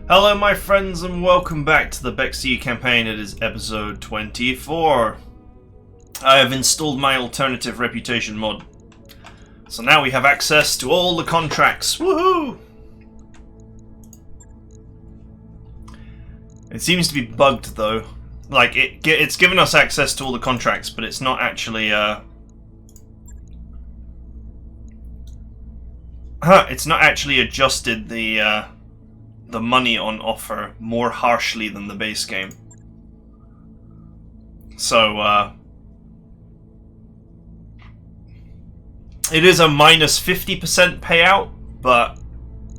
Hello my friends and welcome back to the Bexy campaign. It is episode 24. I have installed my alternative reputation mod. So now we have access to all the contracts. Woohoo! It seems to be bugged though. Like it's given us access to all the contracts, but it's not actually it's not actually adjusted the money on offer more harshly than the base game. So it is a minus 50% payout, but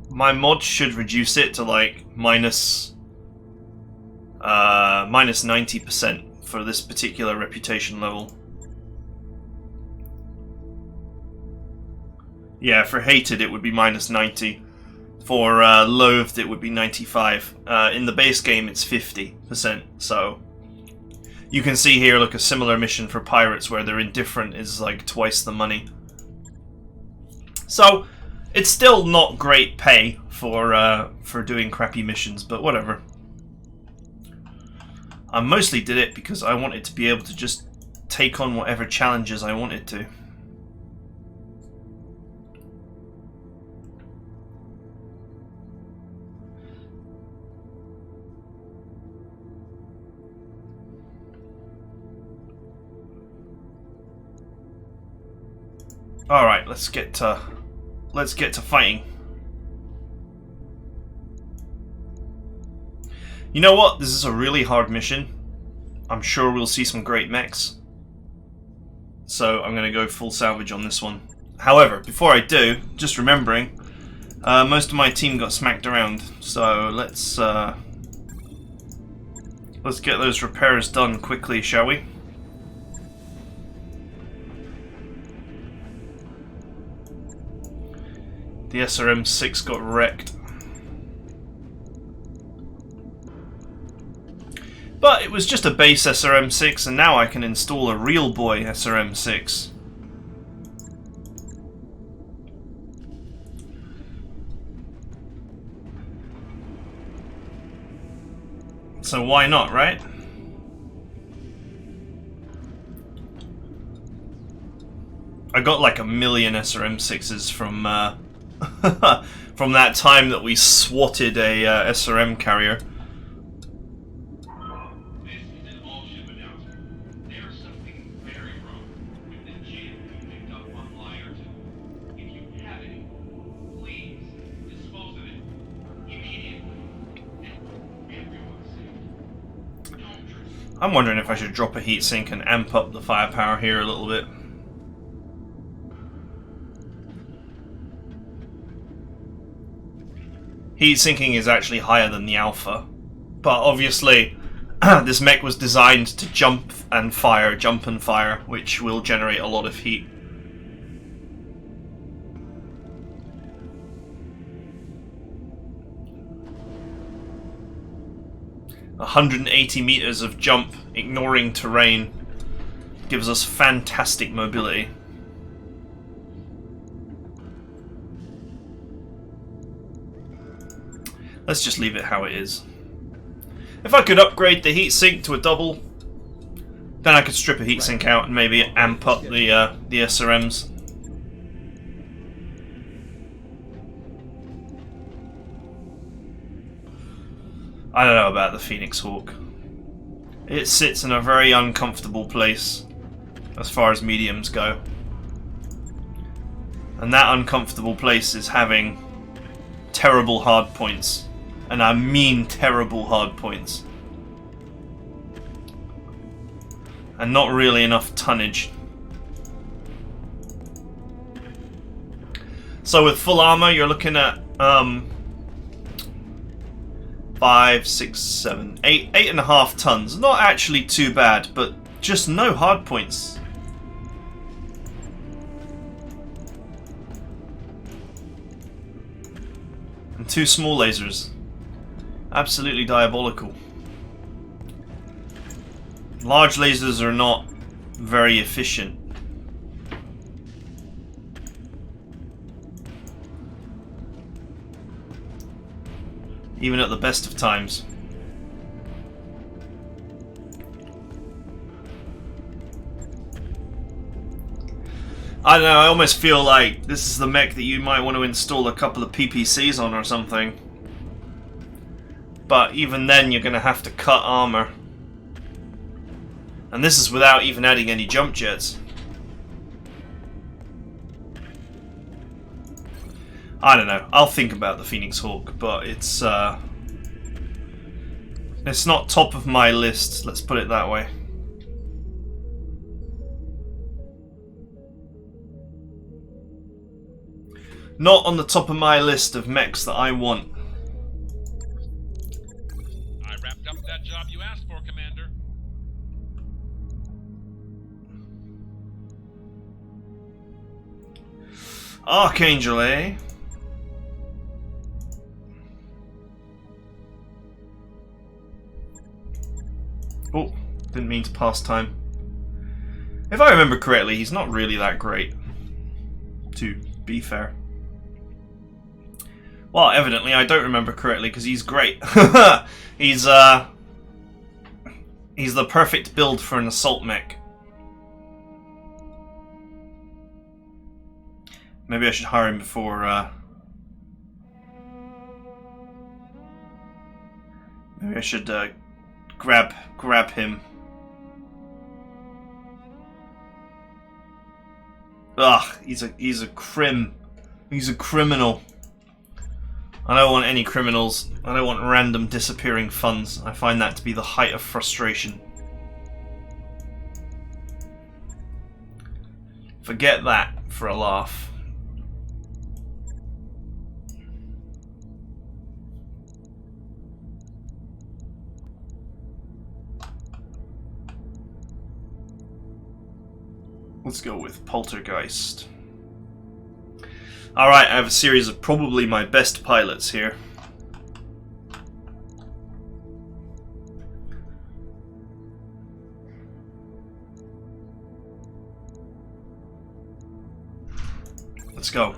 my mod should reduce it to like minus 90% for this particular reputation level. Yeah, for hated it would be minus 90. For loathed it would be 95. In the base game it's 50%. So you can see here, look, a similar mission for pirates where they're indifferent is like twice the money. So it's still not great pay for doing crappy missions, but whatever. I mostly did it because I wanted to be able to just take on whatever challenges I wanted to. All right, let's get to fighting. You know what? This is a really hard mission. I'm sure we'll see some great mechs. So I'm going to go full salvage on this one. However, before I do, just remembering, most of my team got smacked around. So let's get those repairs done quickly, shall we? The SRM-6 got wrecked. But it was just a base SRM-6, and now I can install a real boy SRM-6. So why not, right? I got like 1 million SRM-6s from from that time that we swatted a SRM carrier. I'm wondering if I should drop a heatsink and amp up the firepower here a little bit. Heat sinking is actually higher than the alpha, but obviously this mech was designed to jump and fire, which will generate a lot of heat. "180 meters of jump, ignoring terrain, gives us fantastic mobility." Let's just leave it how it is. If I could upgrade the heatsink to a double, then I could strip a heatsink out and maybe amp up the SRMs. I don't know about the Phoenix Hawk. It sits in a very uncomfortable place as far as mediums go. And that uncomfortable place is having terrible hard points. And I mean terrible hard points. And not really enough tonnage. So with full armor, you're looking at 5, 6, 7, 8.5 tons. Not actually too bad, but just no hard points. And 2 small lasers. Absolutely diabolical. Large lasers are not very efficient. even at the best of times. I don't know, I almost feel like this is the mech that you might want to install a couple of PPCs on or something. But even then you're going to have to cut armor. And this is without even adding any jump jets. I don't know, I'll think about the Phoenix Hawk, but it's not top of my list, let's put it that way. Not on the top of my list of mechs that I want. I wrapped up that job you asked for, Commander. Archangel, eh? Oh, didn't mean to pass time. If I remember correctly, he's not really that great, to be fair. Well, evidently I don't remember correctly because he's great. He's the perfect build for an assault mech. Maybe I should hire him before. Maybe I should grab him. Ugh, he's a criminal. I don't want any criminals. I don't want random disappearing funds. I find that to be the height of frustration. Forget that for a laugh. Let's go with Poltergeist. Alright, I have a series of probably my best pilots here. Let's go.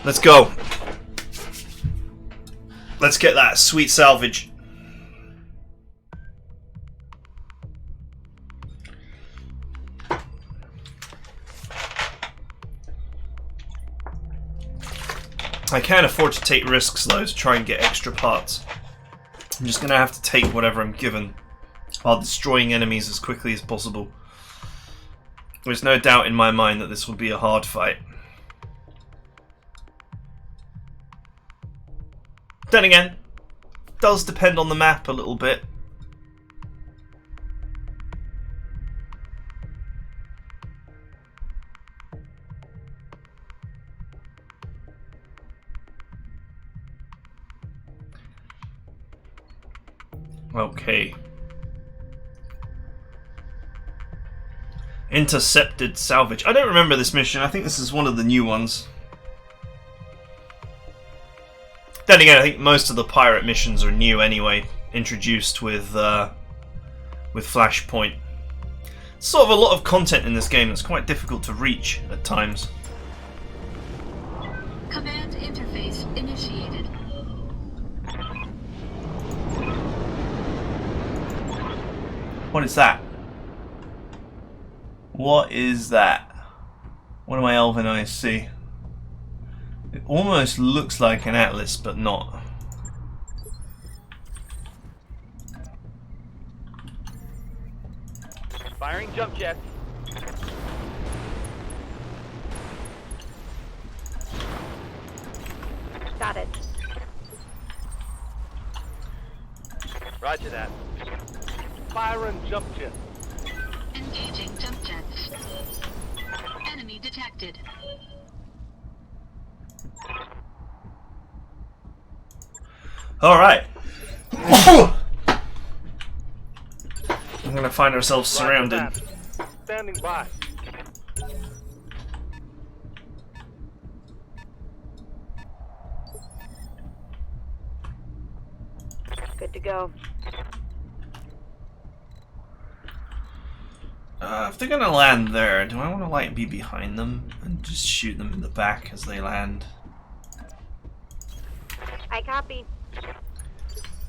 Let's go. Let's get that sweet salvage. I can't afford to take risks though to try and get extra parts. I'm just going to have to take whatever I'm given while destroying enemies as quickly as possible. There's no doubt in my mind that this will be a hard fight. Then again, it does depend on the map a little bit. Okay. Intercepted salvage. I don't remember this mission. I think this is one of the new ones. Then again, I think most of the pirate missions are new anyway, introduced with Flashpoint. Sort of a lot of content in this game that's quite difficult to reach at times. Command interface initiated. What is that? What is that? What do my elven eyes see? It almost looks like an atlas, but not. Firing jump jets. Got it. Roger that. Firing jump jets. Engaging jump jets. Enemy detected. Alright. We're gonna find ourselves surrounded. Standing by. Good to go. If they're gonna land there, do I want to like be behind them and just shoot them in the back as they land? I copy.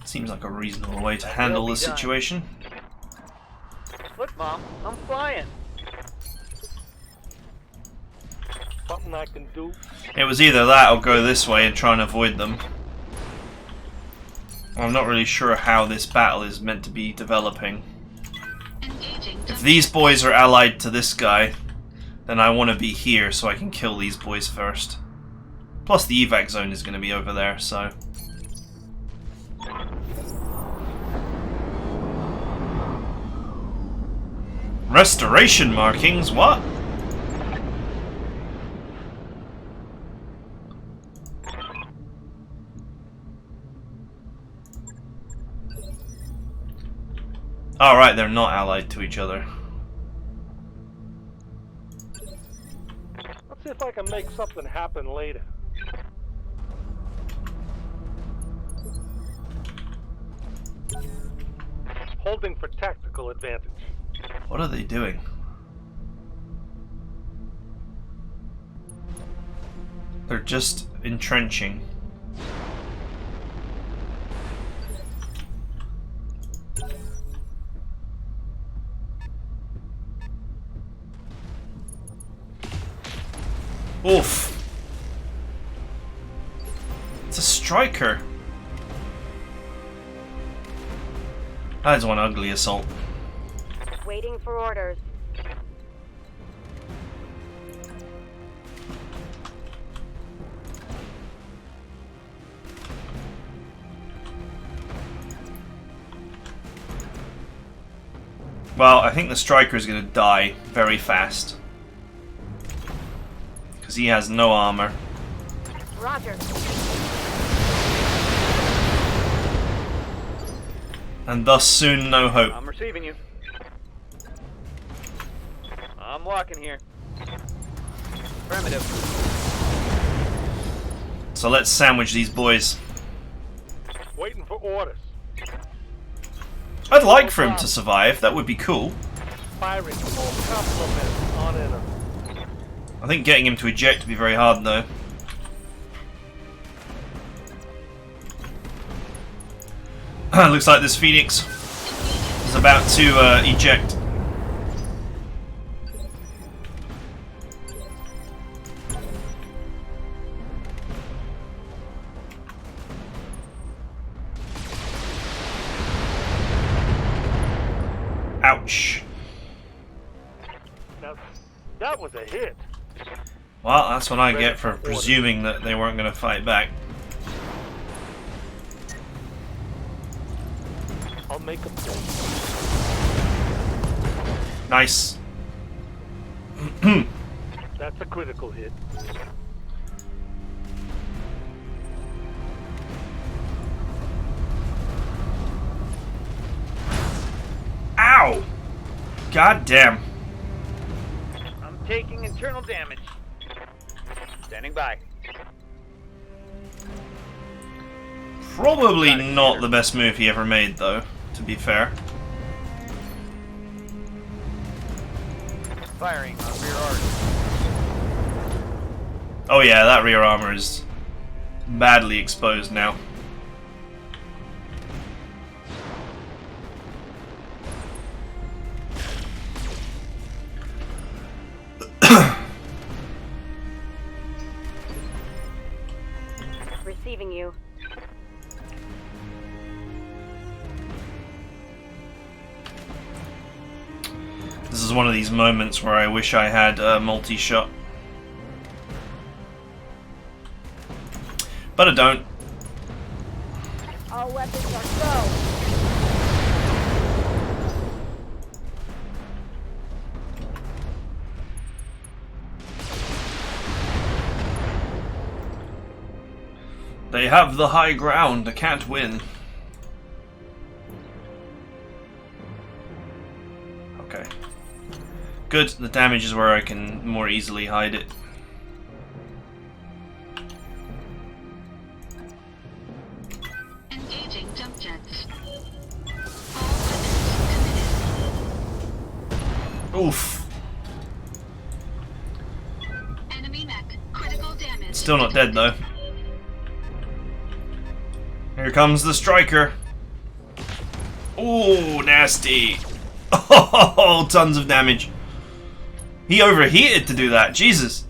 Seems like a reasonable way to handle the situation. Look, Mom, I'm flying. Something I can do. It was either that or go this way and try and avoid them. I'm not really sure how this battle is meant to be developing. Engaging If these boys are allied to this guy, then I want to be here so I can kill these boys first. Plus the evac zone is going to be over there, so... Restoration markings? What? Alright, they're not allied to each other. Let's see if I can make something happen later. Holding for tactical advantage. What are they doing? They're just entrenching. Oof. It's a striker. That is one ugly assault. Waiting for orders. Well, I think the striker is going to die very fast. Because he has no armor. Roger. And thus soon no hope. I'm receiving you. I'm walking here. Affirmative. So let's sandwich these boys. Waiting for orders. I'd like for him to survive, that would be cool. Firing full complement on enemy. I think getting him to eject would be very hard though. Looks like this Phoenix is about to eject. Ouch. Now, that was a hit. Well, that's what I get for presuming that they weren't going to fight back. I'll make a play. Nice. That's a critical hit. Ow! God damn. I'm taking internal damage. Standing by. Probably not the best move he ever made, though, to be fair. Firing on rear arc. Oh yeah, that rear armor is badly exposed now. Receiving you. This is one of these moments where I wish I had a multi-shot. But I don't. All weapons are go. They have the high ground, I can't win. Okay. Good, the damage is where I can more easily hide it. Engaging jump jets. All weapons committed. Oof. Enemy mech. Critical damage. Still not dead though. Here comes the striker. Oh, nasty. Oh, tons of damage. He overheated to do that. Jesus.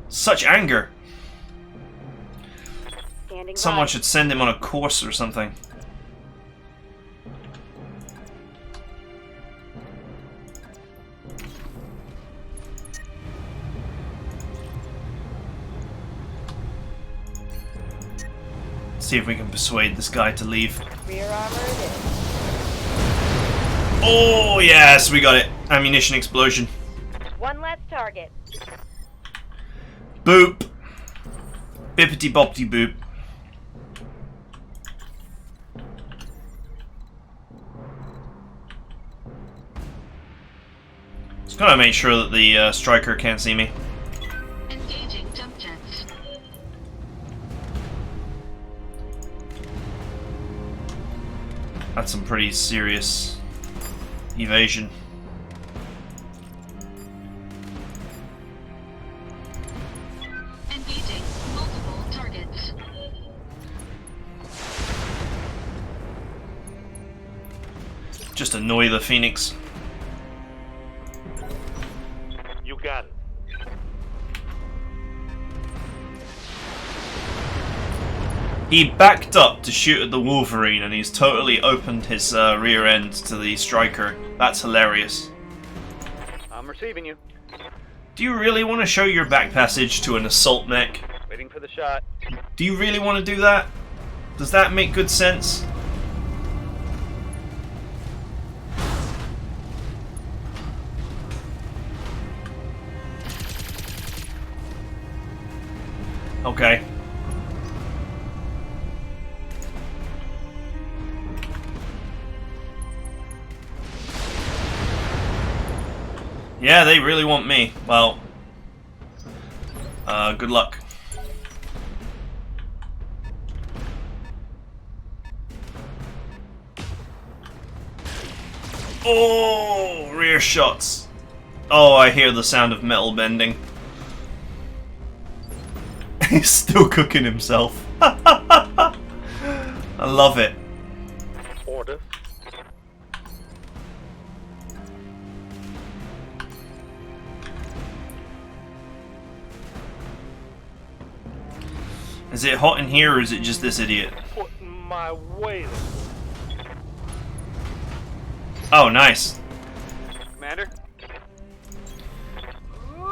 Such anger. Standing Someone by. should send him on a course or something. See if we can persuade this guy to leave. Rear armor it is. Oh, yes, we got it. Ammunition explosion. One less target. Boop. Bippity boppity boop. Just gotta make sure that the striker can't see me. Engaging jump jets. That's some pretty serious evasion. Engaging multiple targets. Just annoy the Phoenix. You got it. He backed up to shoot at the Wolverine and he's totally opened his rear end to the striker. That's hilarious. I'm receiving you. Do you really want to show your back passage to an assault mech? Waiting for the shot. Do you really want to do that? Does that make good sense? Okay. Yeah, they really want me. Well, good luck. Oh, rear shots. Oh, I hear the sound of metal bending. He's still cooking himself. I love it. Order. Is it hot in here or is it just this idiot? Put my weight. Oh, nice. Commander.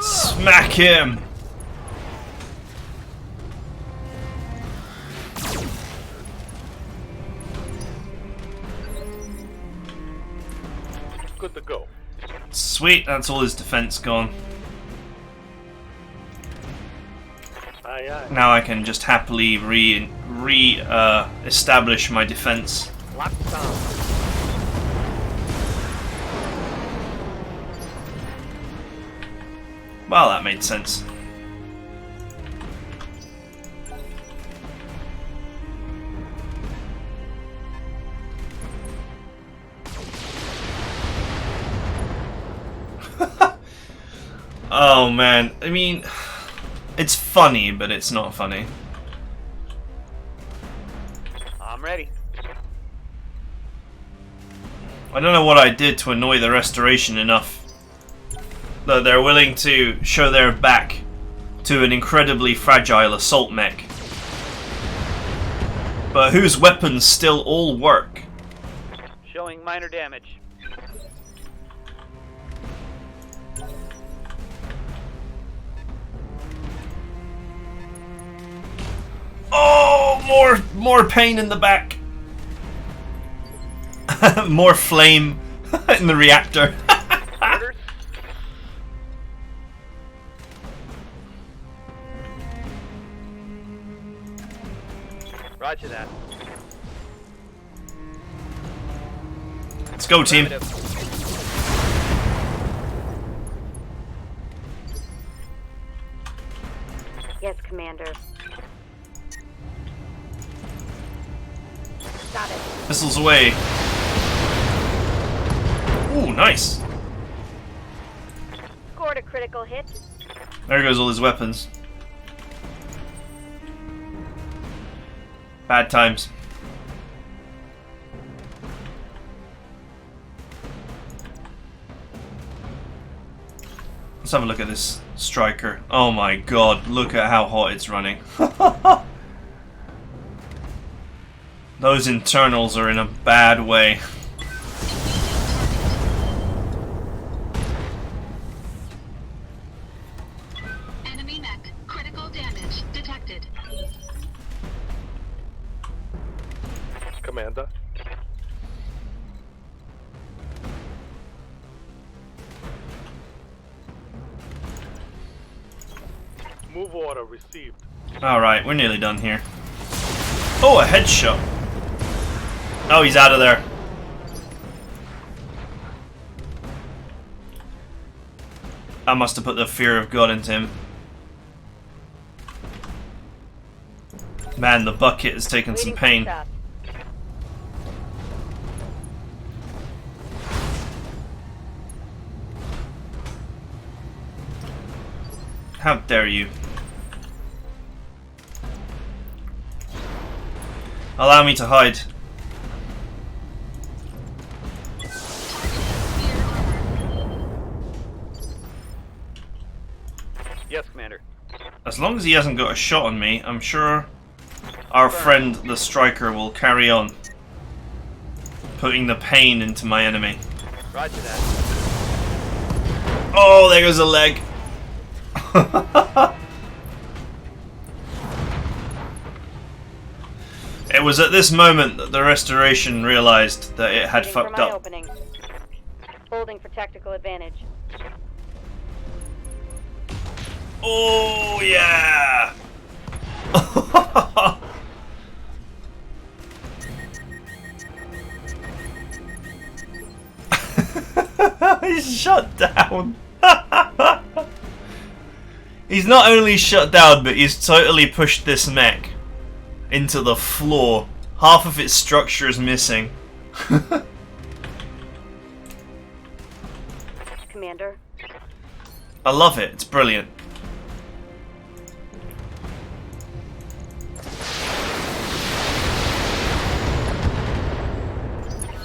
Smack him! Good to go. Sweet, that's all his defense gone. Aye, aye. Now I can just happily establish my defense. Locked down. Well, that made sense. Oh man, I mean, it's funny, but it's not funny. I'm ready. I don't know what I did to annoy the Restoration enough that they're willing to show their back to an incredibly fragile assault mech, but whose weapons still all work. Showing minor damage. Oh, more pain in the back. More flame in the reactor. Orders. Roger that. Let's go, team. Affirmative. Yes, Commander. Got it. Missiles away. Ooh, nice. Scored a critical hit. There goes all his weapons. Bad times. Let's have a look at this striker. Oh my god, look at how hot it's running. Those internals are in a bad way. Enemy mech. Critical damage detected. Commander. Move order received. Alright, we're nearly done here. Oh, a headshot. Oh, he's out of there. I must have put the fear of God into him. Man, the bucket has taken some Waiting for pain. stop. How dare you? Allow me to hide. Yes, Commander. As long as he hasn't got a shot on me, I'm sure our friend the striker will carry on putting the pain into my enemy. Roger that. Oh, there goes a leg. It was at this moment that the restoration realized that it had Waiting for fucked my up. opening. Holding for tactical advantage. Oh yeah! He's shut down. He's not only shut down, but he's totally pushed this mech into the floor. Half of its structure is missing. Commander. I love it. It's brilliant.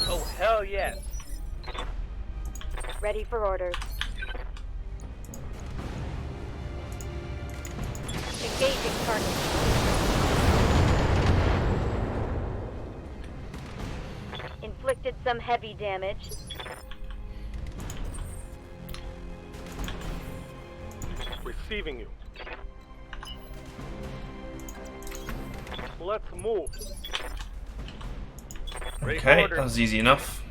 Oh, hell yes. Ready for orders. Engaging target. Inflicted some heavy damage. Receiving you. Let's move. Ready for Okay, orders. that was easy enough.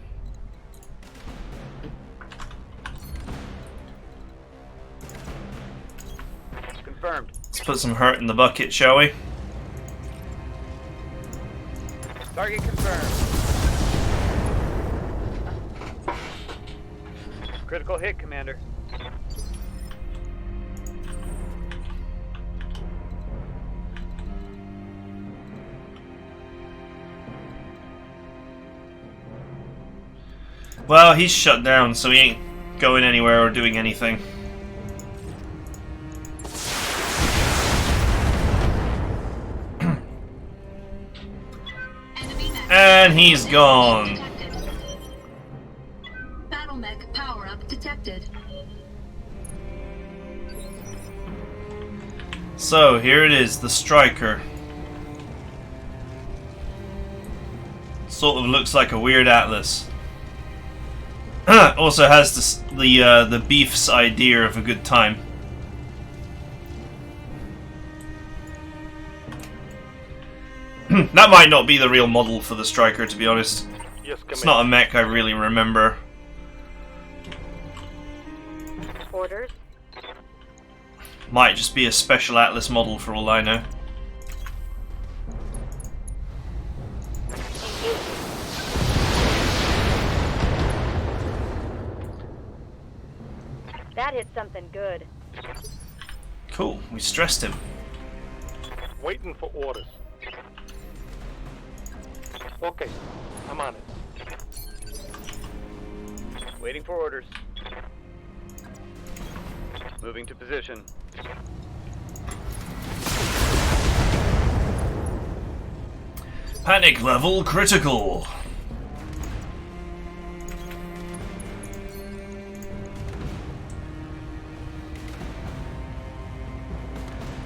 Confirmed. Let's put some hurt in the bucket, shall we? Target confirmed. Critical hit, Commander. Well, he's shut down, so he ain't going anywhere or doing anything. Enemy mech. And he's gone. Detected. Battle mech power up detected. So, here it is, the striker. Sort of looks like a weird atlas. Also has this, the beef's idea of a good time. That might not be the real model for the striker, to be honest. Yes, It's Commander. not a mech I really remember. Orders. Might just be a special atlas model for all I know. Engaging. That hit something good. Cool, we stressed him. Waiting for orders. Okay, I'm on it. Waiting for orders. Moving to position. Panic level critical.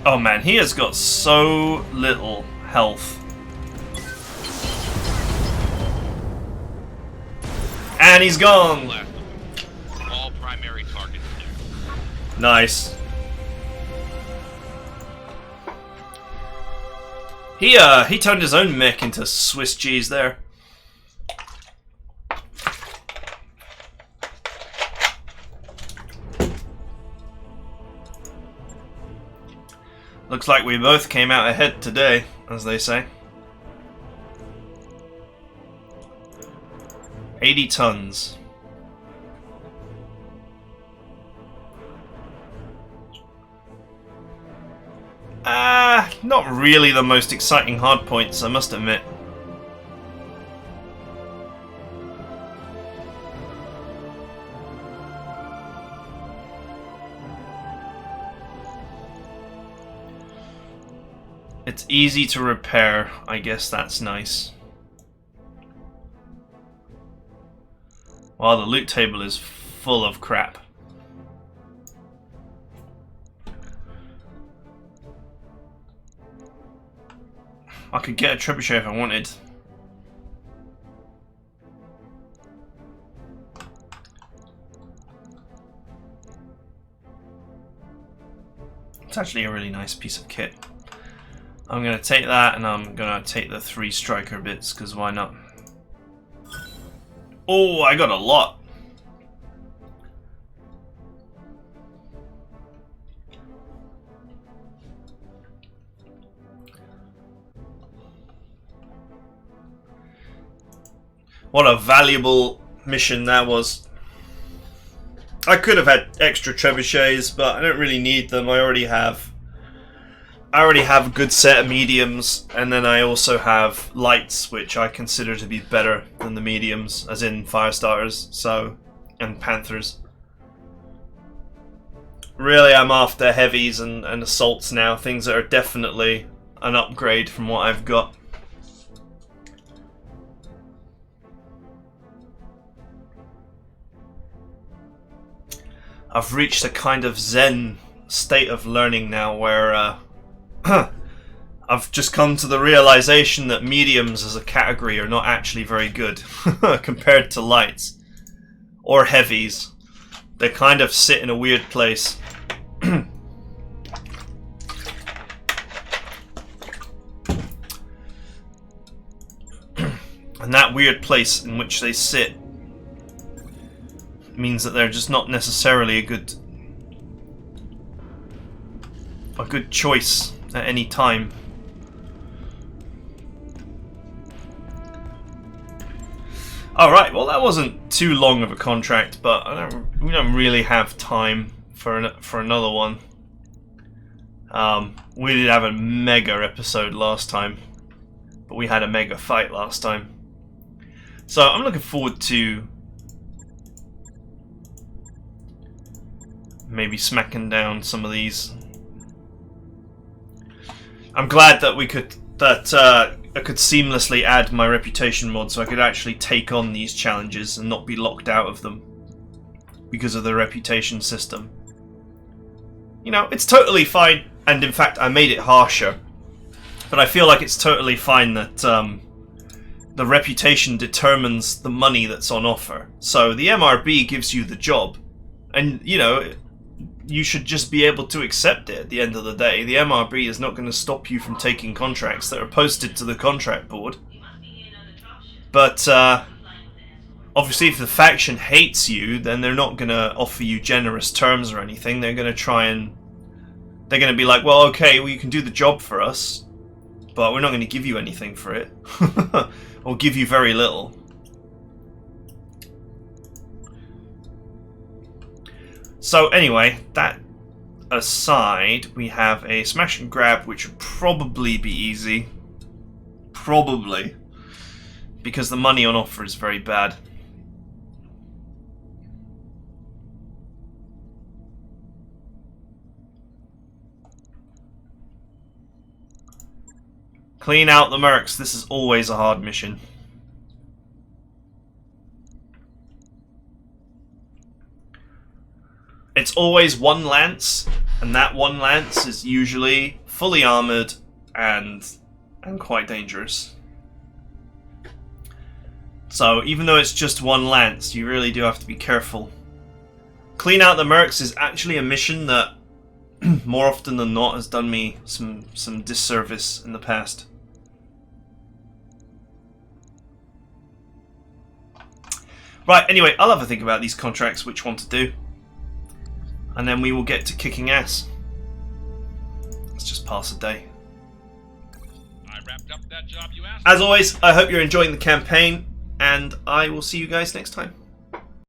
Oh man, he has got so little health. And he's gone! Last of them. All primary targets there. Nice. He turned his own mech into Swiss cheese there. Looks like we both came out ahead today, as they say. 80 tons. Not really the most exciting hardpoints, I must admit. It's easy to repair, I guess that's nice. While the loot table is full of crap. I could get a trebuchet if I wanted. It's actually a really nice piece of kit. I'm going to take that, and I'm going to take the 3 striker bits, because why not? Oh, I got a lot. What a valuable mission that was. I could have had extra trebuchets, but I don't really need them. I already have a good set of mediums, and then I also have lights, which I consider to be better than the mediums, as in fire starters, and panthers. Really, I'm after heavies and assaults now, things that are definitely an upgrade from what I've got. I've reached a kind of zen state of learning now where I've just come to the realization that mediums as a category are not actually very good compared to lights or heavies. They kind of sit in a weird place. And that weird place in which they sit means that they're just not necessarily a good choice at any time. Alright, well that wasn't too long of a contract, but we don't really have time for another one. We did have a mega episode last time, but we had a mega fight last time. So I'm looking forward to maybe smacking down some of these. I'm glad that I could seamlessly add my reputation mod, so I could actually take on these challenges and not be locked out of them because of the reputation system. You know, it's totally fine, and in fact I made it harsher, but I feel like it's totally fine that the reputation determines the money that's on offer. So the MRB gives you the job, and you know, you should just be able to accept it at the end of the day. The MRB is not going to stop you from taking contracts that are posted to the contract board. But obviously if the faction hates you, then they're not going to offer you generous terms or anything. They're going to be like, well, okay, well, you can do the job for us, but we're not going to give you anything for it. Or give you very little. So anyway, that aside, we have a smash and grab, which would probably be easy. Probably. Because the money on offer is very bad. Clean out the mercs. This is always a hard mission. It's always one lance, and that one lance is usually fully armored and quite dangerous. So even though it's just one lance, you really do have to be careful. Clean out the mercs is actually a mission that more often than not has done me some disservice in the past. Right, anyway, I'll have a think about these contracts, which one to do. And then we will get to kicking ass. Let's just pass a day. I wrapped up that job you asked. As always, I hope you're enjoying the campaign, and I will see you guys next time.